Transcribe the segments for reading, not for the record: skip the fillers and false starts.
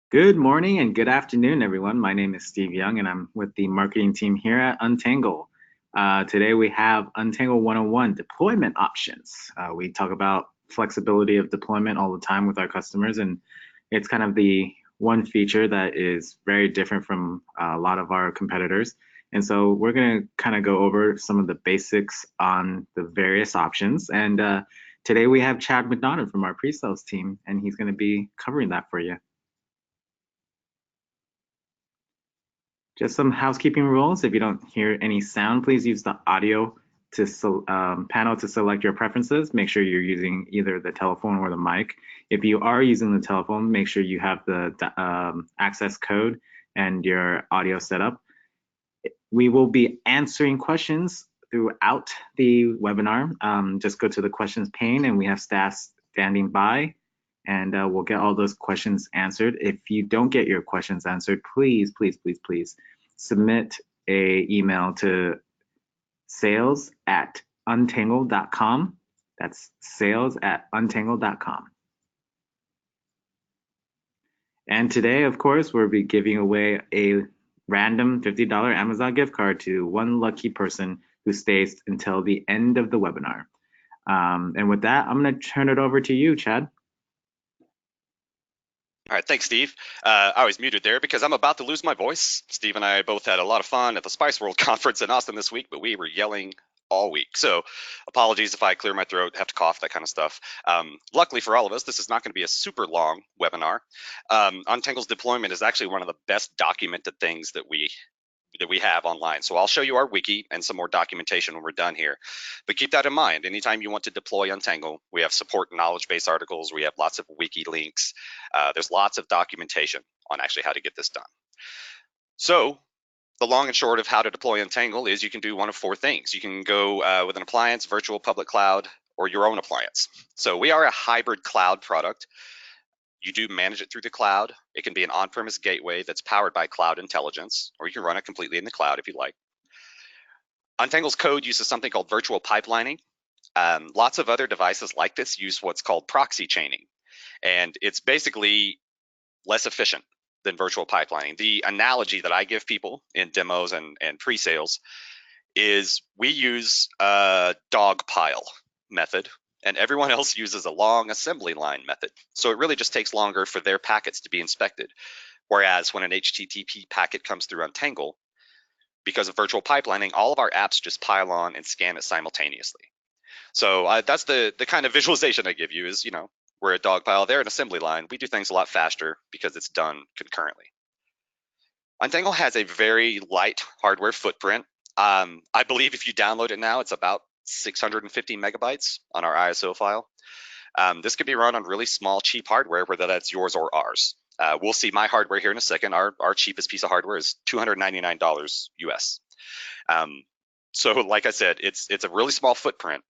Good morning and good afternoon, everyone. My name is Steve Young, and I'm with the marketing team here at Untangle. Today we have Untangle 101 deployment options. We talk about flexibility of deployment all the time with our customers, and it's kind of the one feature that is very different from a lot of our competitors. And so we're going to kind of go over some of the basics on the various options. And today we have Chad McDonough from our pre-sales team, and he's going to be covering that for you. Just some housekeeping rules. If you don't hear any sound, please use the audio panel to select your preferences. Make sure you're using either the telephone or the mic. If you are using the telephone, make sure you have the access code and your audio set up. We will be answering questions throughout the webinar. Just go to the questions pane and we have staff standing by and we'll get all those questions answered. If you don't get your questions answered, please submit a email to sales@untangle.com. That's sales@untangle.com. And today, of course, we'll be giving away a random $50 Amazon gift card to one lucky person who stays until the end of the webinar. And with that, I'm going to turn it over to you, Chad. All right, thanks, Steve. I was muted there because I'm about to lose my voice. Steve and I both had a lot of fun at the Spice World conference in Austin this week, but we were yelling all week. So apologies if I clear my throat, have to cough, that kind of stuff. Luckily for all of us, this is not going to be a super long webinar. Untangle's deployment is actually one of the best documented things that we have online. So I'll show you our wiki and some more documentation when we're done here. But keep that in mind. Anytime you want to deploy Untangle, we have support knowledge base articles. We have lots of wiki links. There's lots of documentation on actually how to get this done. So the long and short of how to deploy Untangle is you can do one of four things. You can go with an appliance, virtual public cloud, or your own appliance. So we are a hybrid cloud product. You do manage it through the cloud. It can be an on-premise gateway that's powered by cloud intelligence, or you can run it completely in the cloud if you like. Untangle's code uses something called virtual pipelining. Lots of other devices like this use what's called proxy chaining, and it's basically less efficient than virtual pipelining. The analogy that I give people in demos and pre-sales is we use a dog pile method, and everyone else uses a long assembly line method. So it really just takes longer for their packets to be inspected. Whereas when an HTTP packet comes through Untangle, because of virtual pipelining, all of our apps just pile on and scan it simultaneously. So that's the kind of visualization I give you is, we're a dog pile, they're an assembly line. We do things a lot faster because it's done concurrently. Untangle has a very light hardware footprint. I believe if you download it now, it's about 650 megabytes on our ISO file. This could be run on really small, cheap hardware, whether that's yours or ours. We'll see my hardware here in a second. Our cheapest piece of hardware is $299 US. So like I said, it's a really small footprint.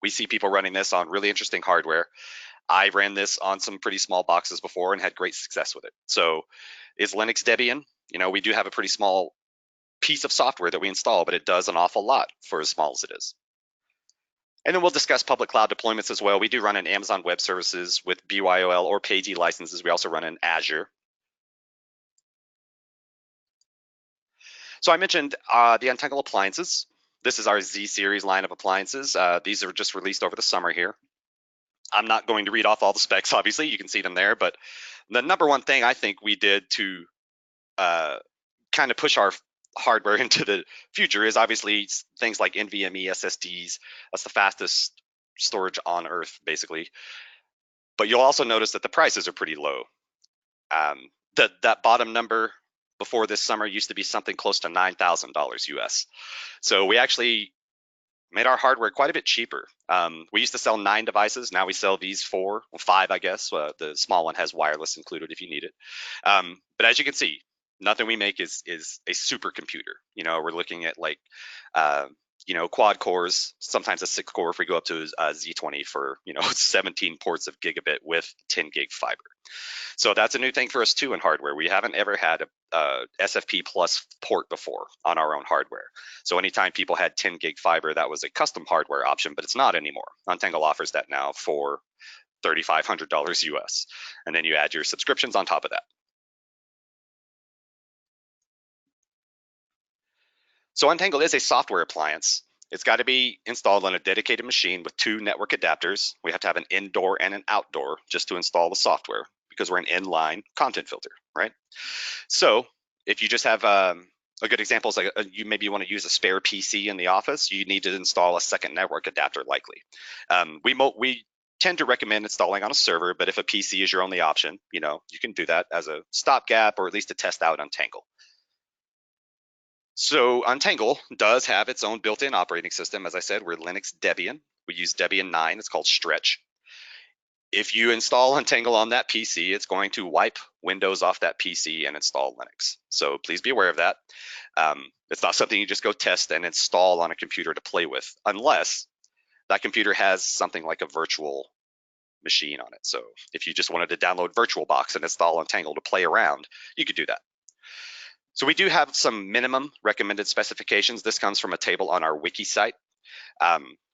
We see people running this on really interesting hardware. I ran this on some pretty small boxes before and had great success with it. So is Linux Debian? We do have a pretty small piece of software that we install, but it does an awful lot for as small as it is. And then we'll discuss public cloud deployments as well. We do run in Amazon Web Services with BYOL or PAYG licenses. We also run in Azure. So I mentioned the Untangle appliances. This is our Z series line of appliances. These are just released over the summer here. I'm not going to read off all the specs, obviously. You can see them there. But the number one thing I think we did to kind of push our hardware into the future is obviously things like NVMe SSDs. That's the fastest storage on earth, basically. But you'll also notice that the prices are pretty low. That bottom number before this summer used to be something close to $9,000 US. So we actually made our hardware quite a bit cheaper. We used to sell 9 devices. Now we sell these 5, I guess. The small one has wireless included if you need it. But as you can see, nothing we make is a supercomputer. We're looking at like, quad cores, sometimes a 6 core if we go up to a Z20 for, 17 ports of gigabit with 10 gig fiber. So that's a new thing for us too in hardware. We haven't ever had a SFP plus port before on our own hardware. So anytime people had 10 gig fiber, that was a custom hardware option, but it's not anymore. Untangle offers that now for $3,500 US. And then you add your subscriptions on top of that. So Untangle is a software appliance. It's got to be installed on a dedicated machine with 2 network adapters. We have to have an indoor and an outdoor just to install the software because we're an inline content filter, right? So if you just have a good example is like you maybe want to use a spare PC in the office, you need to install a second network adapter likely. We tend to recommend installing on a server, but if a PC is your only option, you can do that as a stopgap or at least to test out Untangle. So Untangle does have its own built-in operating system. As I said, we're Linux Debian. We use Debian 9. It's called Stretch. If you install Untangle on that PC, it's going to wipe Windows off that PC and install Linux. So please be aware of that. It's not something you just go test and install on a computer to play with, unless that computer has something like a virtual machine on it. So if you just wanted to download VirtualBox and install Untangle to play around, you could do that. So we do have some minimum recommended specifications. This comes from a table on our wiki site.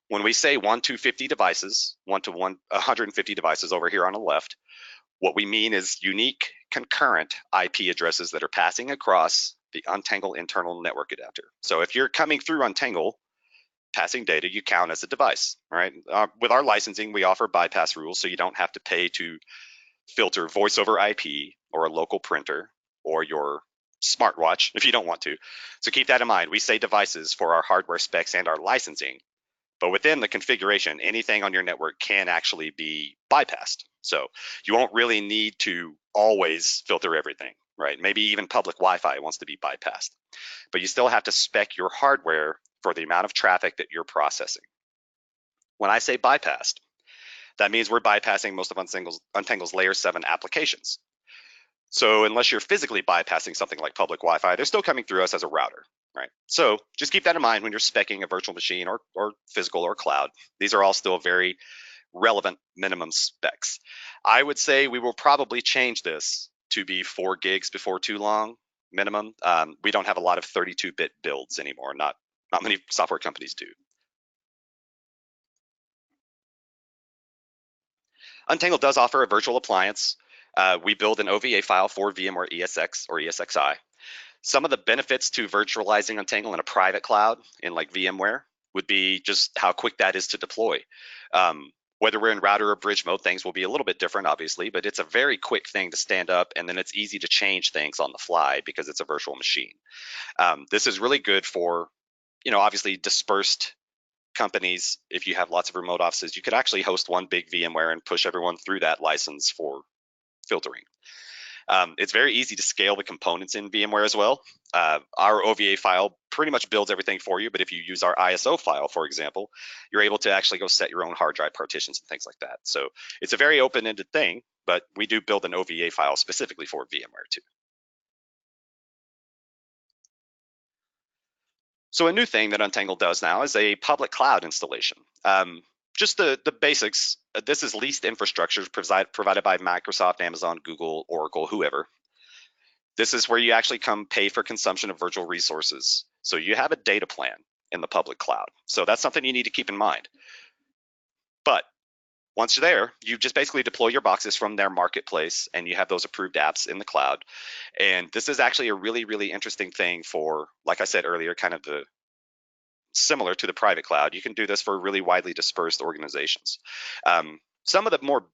When we say 1 to 50 devices, 1 to 150 devices over here on the left, what we mean is unique concurrent IP addresses that are passing across the Untangle internal network adapter. So if you're coming through Untangle, passing data, you count as a device, right? With our licensing, we offer bypass rules, so you don't have to pay to filter voice over IP or a local printer or your smartwatch if you don't want to. So keep that in mind. We say devices for our hardware specs and our licensing, but within the configuration, anything on your network can actually be bypassed. So you won't really need to always filter everything, right? Maybe even public Wi-Fi wants to be bypassed, but you still have to spec your hardware for the amount of traffic that you're processing. When I say bypassed, that means we're bypassing most of Untangle's layer 7 applications. So unless you're physically bypassing something like public Wi-Fi, they're still coming through us as a router, right? So just keep that in mind when you're speccing a virtual machine or physical or cloud. These are all still very relevant minimum specs. I would say we will probably change this to be 4 gigs before too long, minimum. We don't have a lot of 32-bit builds anymore. Not many software companies do. Untangle does offer a virtual appliance. We build an OVA file for VMware ESX or ESXi. Some of the benefits to virtualizing Untangle in a private cloud in like VMware would be just how quick that is to deploy. Whether we're in router or bridge mode, things will be a little bit different, obviously, but it's a very quick thing to stand up, and then it's easy to change things on the fly because it's a virtual machine. This is really good for, obviously dispersed companies. If you have lots of remote offices, you could actually host one big VMware and push everyone through that license for filtering. It's very easy to scale the components in VMware as well. Our OVA file pretty much builds everything for you, but if you use our ISO file, for example, you're able to actually go set your own hard drive partitions and things like that. So it's a very open-ended thing, but we do build an OVA file specifically for VMware too. So a new thing that Untangle does now is a public cloud installation. Just the basics. This is leased infrastructure provided by Microsoft, Amazon, Google, Oracle, whoever. This is where you actually come pay for consumption of virtual resources. So you have a data plan in the public cloud. So that's something you need to keep in mind. But once you're there, you just basically deploy your boxes from their marketplace and you have those approved apps in the cloud. And this is actually a really, really interesting thing for, like I said earlier, kind of the similar to the private cloud. You can do this for really widely dispersed organizations. Some of the more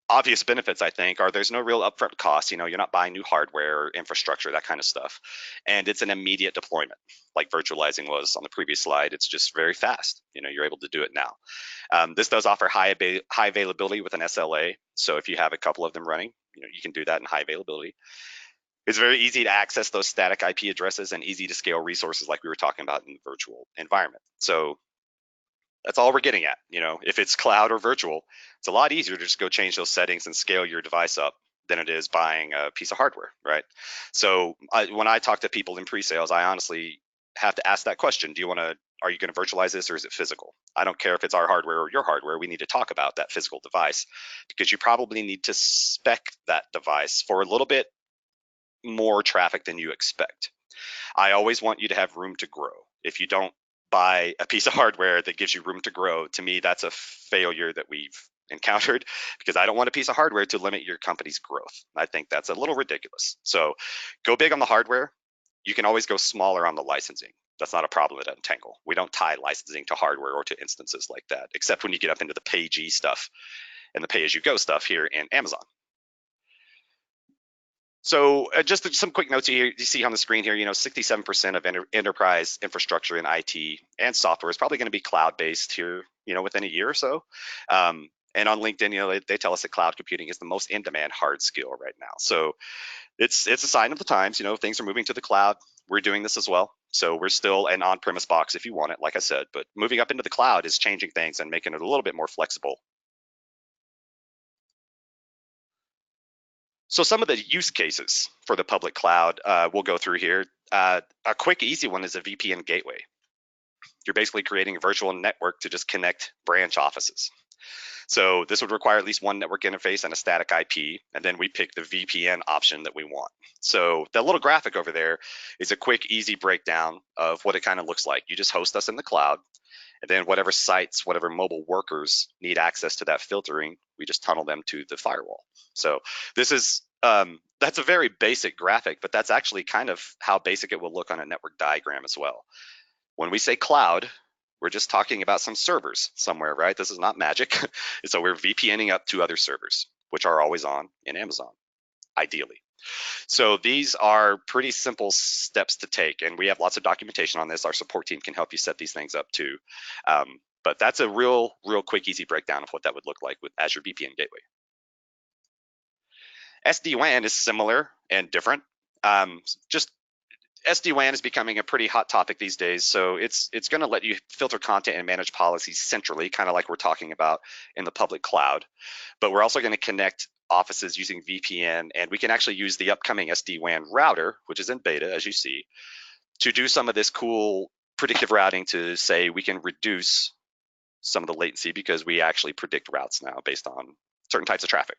obvious benefits, I think, are there's no real upfront cost. You're not buying new hardware or infrastructure, that kind of stuff. And it's an immediate deployment, like virtualizing was on the previous slide. It's just very fast. You're able to do it now. This does offer high availability with an SLA. So if you have a couple of them running, you can do that in high availability. It's very easy to access those static IP addresses and easy to scale resources like we were talking about in the virtual environment. So that's all we're getting at. If it's cloud or virtual, it's a lot easier to just go change those settings and scale your device up than it is buying a piece of hardware, right? So when I talk to people in pre-sales, I honestly have to ask that question. Are you going to virtualize this or is it physical? I don't care if it's our hardware or your hardware. We need to talk about that physical device because you probably need to spec that device for a little bit more traffic than you expect. I always want you to have room to grow. If you don't buy a piece of hardware that gives you room to grow, to me, that's a failure that we've encountered because I don't want a piece of hardware to limit your company's growth. I think that's a little ridiculous. So go big on the hardware. You can always go smaller on the licensing. That's not a problem at Untangle. We don't tie licensing to hardware or to instances like that, except when you get up into the pay-G stuff and the pay-as-you-go stuff here in Amazon. So just some quick notes here. You see on the screen here, 67% of enterprise infrastructure in IT and software is probably going to be cloud-based here, within a year or so. And on LinkedIn, they tell us that cloud computing is the most in-demand hard skill right now. So it's a sign of the times. Things are moving to the cloud. We're doing this as well. So we're still an on-premise box if you want it, like I said, but moving up into the cloud is changing things and making it a little bit more flexible. So some of the use cases for the public cloud we'll go through here. A quick, easy one is a VPN gateway. You're basically creating a virtual network to just connect branch offices. So this would require at least one network interface and a static IP, and then we pick the VPN option that we want. So that little graphic over there is a quick, easy breakdown of what it kind of looks like. You just host us in the cloud, and then whatever sites, whatever mobile workers need access to that filtering, we just tunnel them to the firewall. So this is that's a very basic graphic, but that's actually kind of how basic it will look on a network diagram as well. When we say cloud, we're just talking about some servers somewhere, right? This is not magic. So we're VPNing up to other servers, which are always on in Amazon, ideally. So these are pretty simple steps to take, and we have lots of documentation on this. Our support team can help you set these things up too. But that's a real quick, easy breakdown of what that would look like with Azure VPN Gateway. SD-WAN is similar and different. Just SD-WAN is becoming a pretty hot topic these days, so it's going to let you filter content and manage policies centrally, kind of like we're talking about in the public cloud. But we're also going to connect offices using VPN, and we can actually use the upcoming SD-WAN router, which is in beta, as you see, to do some of this cool predictive routing to say we can reduce some of the latency because we actually predict routes now based on certain types of traffic.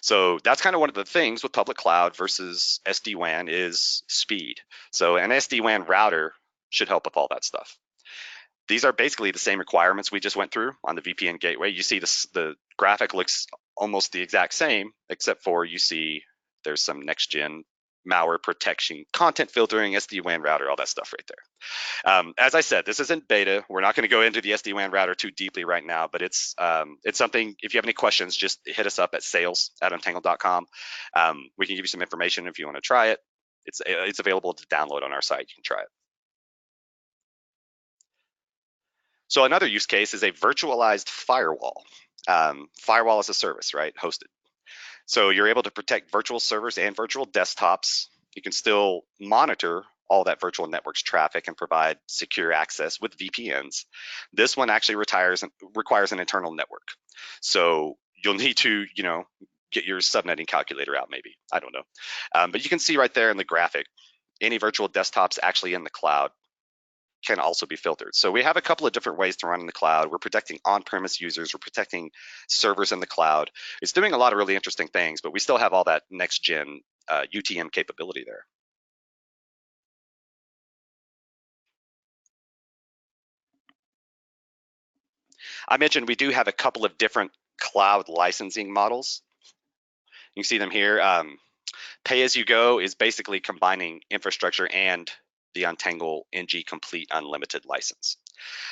So that's kind of one of the things with public cloud versus SD-WAN is speed. So an SD-WAN router should help with all that stuff. These are basically the same requirements we just went through on the VPN gateway. You see the graphic looks almost the exact same, except for you see there's some next gen malware protection, content filtering, SD-WAN router, all that stuff right there. As I said, this isn't beta. We're not going to go into the SD-WAN router too deeply right now, but it's something, if you have any questions, just hit us up at sales@untangle.com. We can give you some information if you want to try it. It's available to download on our site. You can try it. So another use case is a virtualized firewall. Firewall as a service, right? Hosted. So you're able to protect virtual servers and virtual desktops. You can still monitor all that virtual network's traffic and provide secure access with VPNs. This one actually requires an internal network. So you'll need to, get your subnetting calculator out maybe. I don't know. But you can see right there in the graphic, any virtual desktops actually in the cloud can also be filtered. So we have a couple of different ways to run in the cloud. We're protecting on-premise users. We're protecting servers in the cloud. It's doing a lot of really interesting things, but we still have all that next-gen UTM capability there. I mentioned we do have a couple of different cloud licensing models. You can see them here. Pay-as-you-go is basically combining infrastructure and the Untangle NG Complete Unlimited license.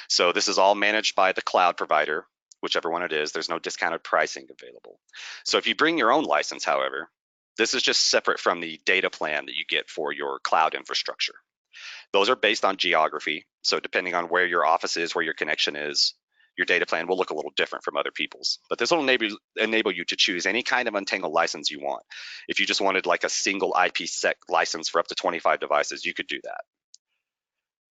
So this is all managed by the cloud provider, whichever one it is. There's no discounted pricing available. So if you bring your own license, however, this is just separate from the data plan that you get for your cloud infrastructure. Those are based on geography. So depending on where your office is, where your connection is, your data plan will look a little different from other people's. But this will enable you to choose any kind of Untangle license you want. If you just wanted like a single IPsec license for up to 25 devices, you could do that.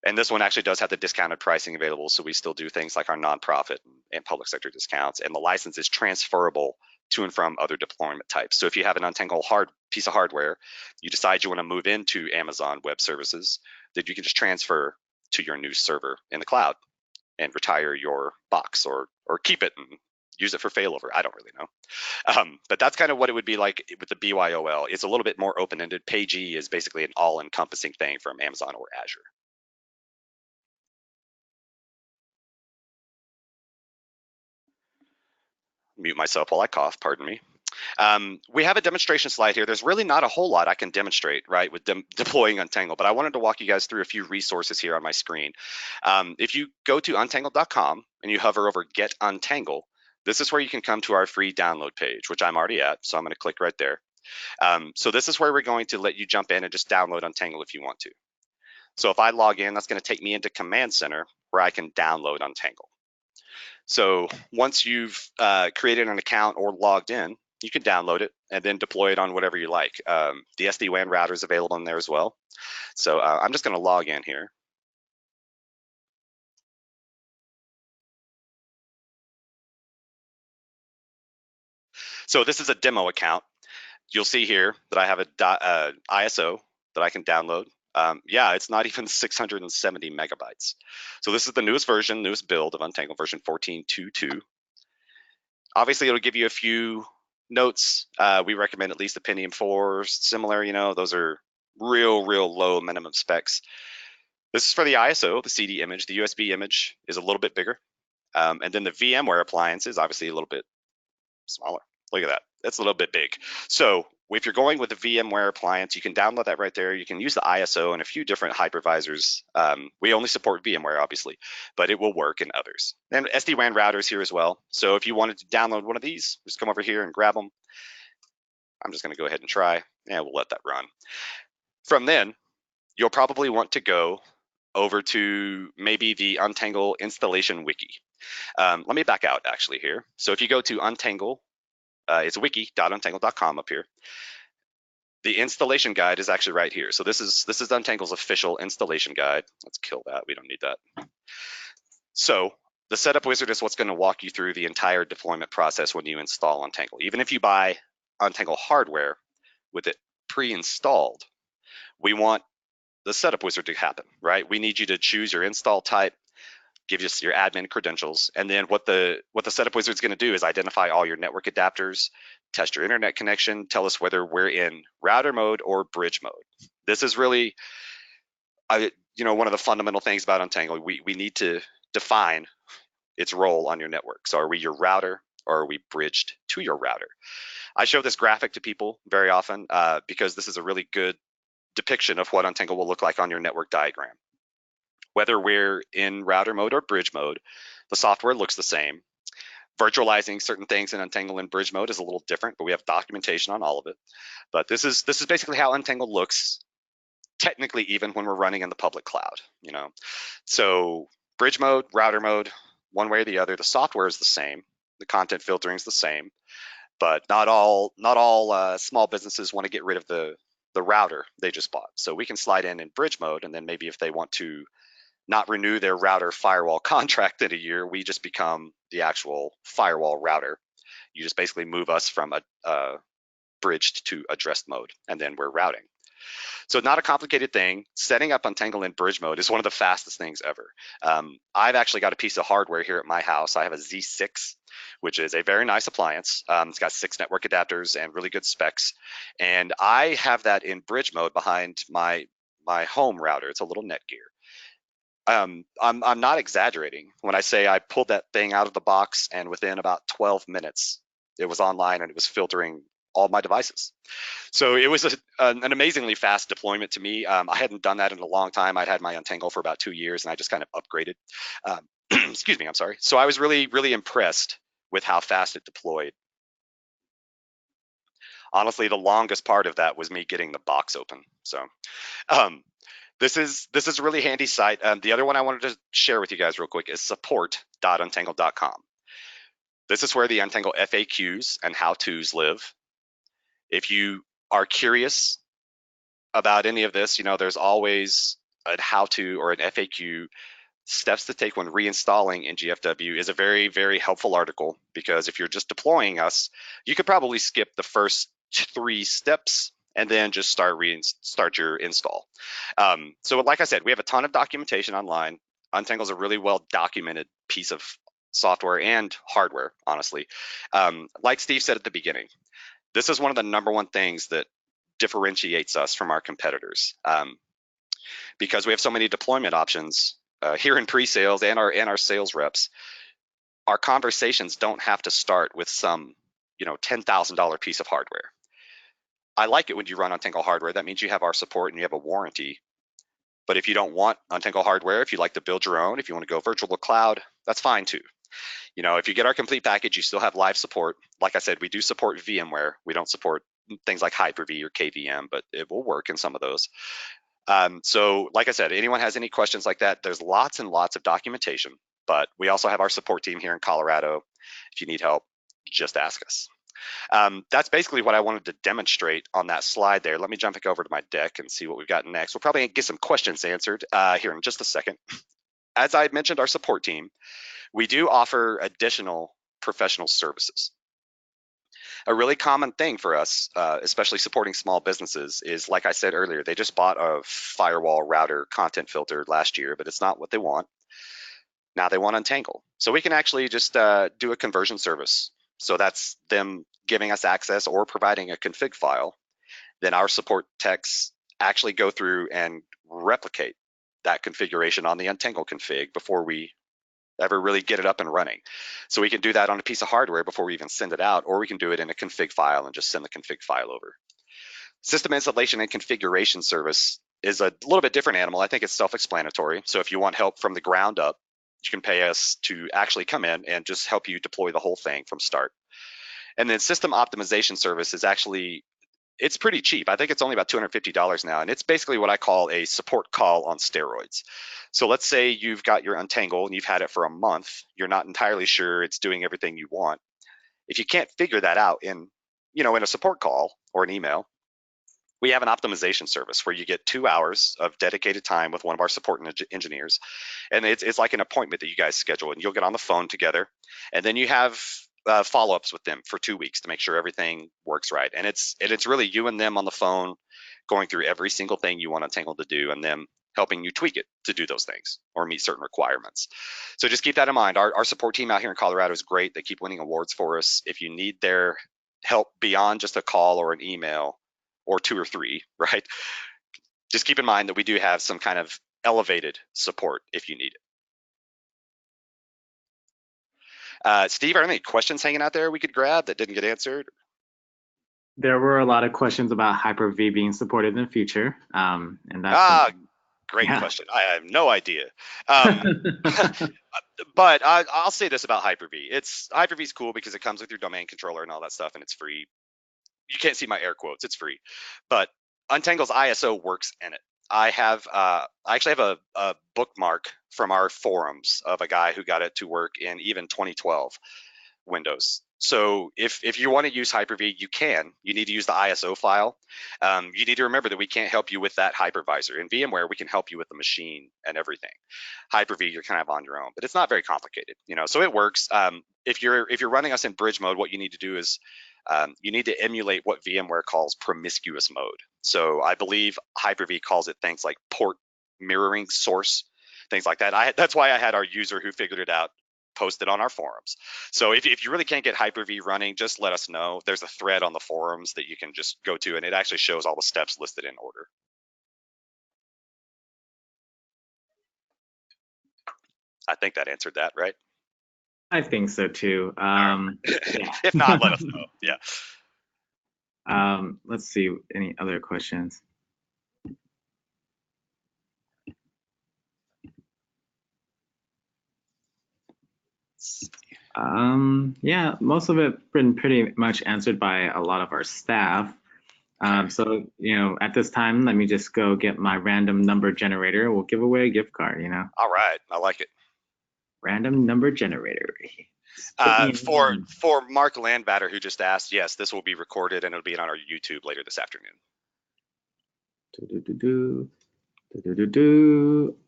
And this one actually does have the discounted pricing available, so we still do things like our nonprofit and public sector discounts, and the license is transferable to and from other deployment types. So if you have an Untangle piece of hardware, you decide you want to move into Amazon Web Services, then you can just transfer to your new server in the cloud and retire your box or keep it and use it for failover. I don't really know. But that's kind of what it would be like with the BYOL. It's a little bit more open-ended. Pay-G is basically an all-encompassing thing from Amazon or Azure. Mute myself while I cough, pardon me. We have a demonstration slide here. There's really not a whole lot I can demonstrate, right, with deploying Untangle, but I wanted to walk you guys through a few resources here on my screen. If you go to untangle.com and you hover over Get Untangle, this is where you can come to our free download page, which I'm already at, so I'm going to click right there. So this is where we're going to let you jump in and just download Untangle if you want to. So if I log in, that's going to take me into Command Center where I can download Untangle. So once you've created an account or logged in, you can download it and then deploy it on whatever you like. The SD-WAN router is available in there as well. So I'm just going to log in here. So this is a demo account. You'll see here that I have a ISO that I can download. Yeah, it's not even 670 megabytes. So this is the newest version, newest build of Untangle, version 14.2.2. Obviously, it'll give you a few notes. We recommend at least the Pentium 4, similar, those are real low minimum specs. This is for the ISO, the CD image. The USB image is a little bit bigger. And then the VMware appliance is obviously a little bit smaller. Look at that. That's a little bit big. So if you're going with the VMware appliance, you can download that right there. You can use the ISO and a few different hypervisors. We only support VMware, obviously, but it will work in others. And SD-WAN routers here as well. So if you wanted to download one of these, just come over here and grab them. I'm just going to go ahead and try. Yeah, we'll let that run. From then, you'll probably want to go over to maybe the Untangle installation wiki. Let me back out actually here. So if you go to Untangle, it's wiki.untangle.com up here. The installation guide is actually right here. So this is Untangle's official installation guide. Let's kill that. We don't need that. So the setup wizard is what's going to walk you through the entire deployment process when you install Untangle. Even if you buy Untangle hardware with it pre-installed, we want the setup wizard to happen, right? We need you to choose your install type, give us your admin credentials, and then what the setup wizard is going to do is identify all your network adapters, test your internet connection, tell us whether we're in router mode or bridge mode. This is really, one of the fundamental things about Untangle. We need to define its role on your network. So are we your router or are we bridged to your router? I show this graphic to people very often because this is a really good depiction of what Untangle will look like on your network diagram. Whether we're in router mode or bridge mode, the software looks the same. Virtualizing certain things in Untangle in bridge mode is a little different, but we have documentation on all of it. But this is basically how Untangle looks, technically, even when we're running in the public cloud. So bridge mode, router mode, one way or the other, the software is the same, the content filtering is the same, but not all small businesses want to get rid of the router they just bought. So we can slide in bridge mode, and then maybe if they want to not renew their router firewall contract in a year, we just become the actual firewall router. You just basically move us from a bridged to addressed mode, and then we're routing. So not a complicated thing. Setting up Untangle in bridge mode is one of the fastest things ever. I've actually got a piece of hardware here at my house. I have a Z6, which is a very nice appliance. It's got 6 network adapters and really good specs. And I have that in bridge mode behind my home router. It's a little Netgear. I'm not exaggerating when I say I pulled that thing out of the box, and within about 12 minutes, it was online and it was filtering all my devices. So it was an amazingly fast deployment to me. I hadn't done that in a long time. I'd had my Untangle for about 2 years, and I just kind of upgraded. Excuse me, I'm sorry. So I was really impressed with how fast it deployed. Honestly, the longest part of that was me getting the box open. So this is a really handy site. The other one I wanted to share with you guys real quick is support.untangle.com. This is where the Untangle FAQs and how-tos live. If you are curious about any of this, there's always a how-to or an FAQ. Steps to take when reinstalling NGFW is a very helpful article, because if you're just deploying us, you could probably skip the first 3 steps and then just start your install. So like I said, we have a ton of documentation online. Untangle is a really well documented piece of software and hardware, honestly. Like Steve said at the beginning, this is one of the number one things that differentiates us from our competitors, because we have so many deployment options here in pre-sales and our sales reps. Our conversations don't have to start with some $10,000 piece of hardware. I like it when you run Untangle hardware. That means you have our support and you have a warranty. But if you don't want Untangle hardware, if you like to build your own, if you want to go virtual to cloud, that's fine too. If you get our complete package, you still have live support. Like I said, we do support VMware. We don't support things like Hyper-V or KVM, but it will work in some of those. So like I said, anyone has any questions like that, there's lots and lots of documentation, but we also have our support team here in Colorado. If you need help, just ask us. That's basically what I wanted to demonstrate on that slide there. Let me jump back over to my deck and see what we've got next. We'll probably get some questions answered here in just a second. As I mentioned, our support team, we do offer additional professional services. A really common thing for us, especially supporting small businesses, is like I said earlier, they just bought a firewall router content filter last year, but it's not what they want. Now they want Untangle. So we can actually just do a conversion service. So that's them giving us access or providing a config file. Then our support techs actually go through and replicate that configuration on the Untangle config before we ever really get it up and running. So we can do that on a piece of hardware before we even send it out, or we can do it in a config file and just send the config file over. System installation and configuration service is a little bit different animal. I think it's self-explanatory. So if you want help from the ground up, you can pay us to actually come in and just help you deploy the whole thing from start. And then system optimization service is actually, it's pretty cheap. I think it's only about $250 now. And it's basically what I call a support call on steroids. So let's say you've got your Untangle and you've had it for a month. You're not entirely sure it's doing everything you want. If you can't figure that out in a support call or an email, we have an optimization service where you get 2 hours of dedicated time with one of our support engineers. And it's like an appointment that you guys schedule, and you'll get on the phone together. And then you have follow-ups with them for 2 weeks to make sure everything works right. And it's really you and them on the phone going through every single thing you want Untangle to do, and them helping you tweak it to do those things or meet certain requirements. So just keep that in mind. Our support team out here in Colorado is great. They keep winning awards for us. If you need their help beyond just a call or an email or 2 or 3, right? Just keep in mind that we do have some kind of elevated support if you need it. Steve, are there any questions hanging out there we could grab that didn't get answered? There were a lot of questions about Hyper-V being supported in the future, and that's great question. I have no idea. But I'll say this about Hyper-V. Hyper-V is cool because it comes with your domain controller and all that stuff, and it's free. You can't see my air quotes, it's free. But Untangle's ISO works in it. I actually have a bookmark from our forums of a guy who got it to work in even 2012 Windows. So if you want to use Hyper-V, you can. You need to use the ISO file. You need to remember that we can't help you with that hypervisor. In VMware, we can help you with the machine and everything. Hyper-V, you're kind of on your own, but it's not very complicated, so it works. If you're running us in bridge mode, what you need to do is you need to emulate what VMware calls promiscuous mode. So I believe Hyper-V calls it things like port mirroring source, things like that. That's why I had our user who figured it out posted on our forums. So if you really can't get Hyper-V running, just let us know. There's a thread on the forums that you can just go to, and it actually shows all the steps listed in order. I think that answered that, right? I think so too. Yeah. If not, let us know. Yeah. Let's see, any other questions? Yeah, most of it been pretty much answered by a lot of our staff. So, at this time, let me just go get my random number generator. We'll give away a gift card, All right, I like it. Random number generator. For Mark Landbatter, who just asked, yes, this will be recorded and it'll be on our YouTube later this afternoon.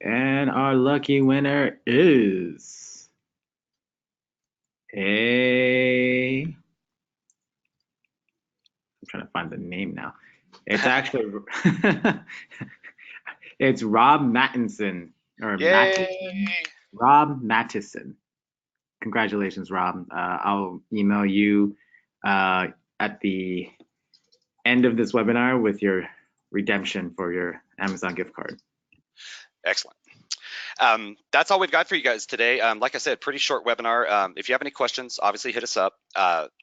And our lucky winner is I'm trying to find the name now. It's actually it's Rob Mattinson or Mattison. Rob Mattison. Congratulations, Rob. I'll email you at the end of this webinar with your redemption for your Amazon gift card. Excellent. That's all we've got for you guys today. Like I said, pretty short webinar. If you have any questions, obviously hit us up.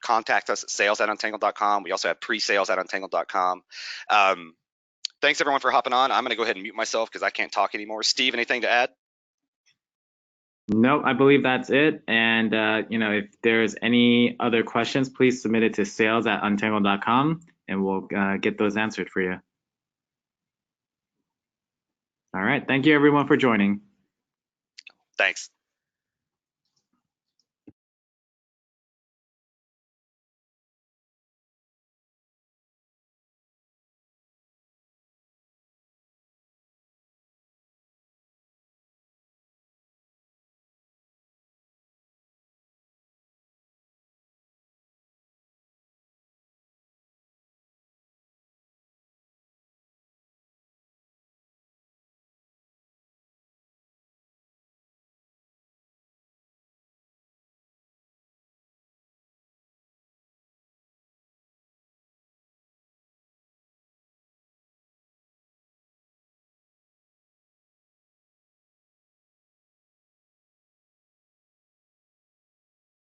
Contact us at sales@untangle.com. We also have pre-sales at untangle.com. Thanks everyone for hopping on. I'm going to go ahead and mute myself because I can't talk anymore. Steve, anything to add? Nope, I believe that's it. And if there's any other questions, please submit it to sales@untangle.com and we'll get those answered for you. All right. Thank you everyone for joining. Thanks.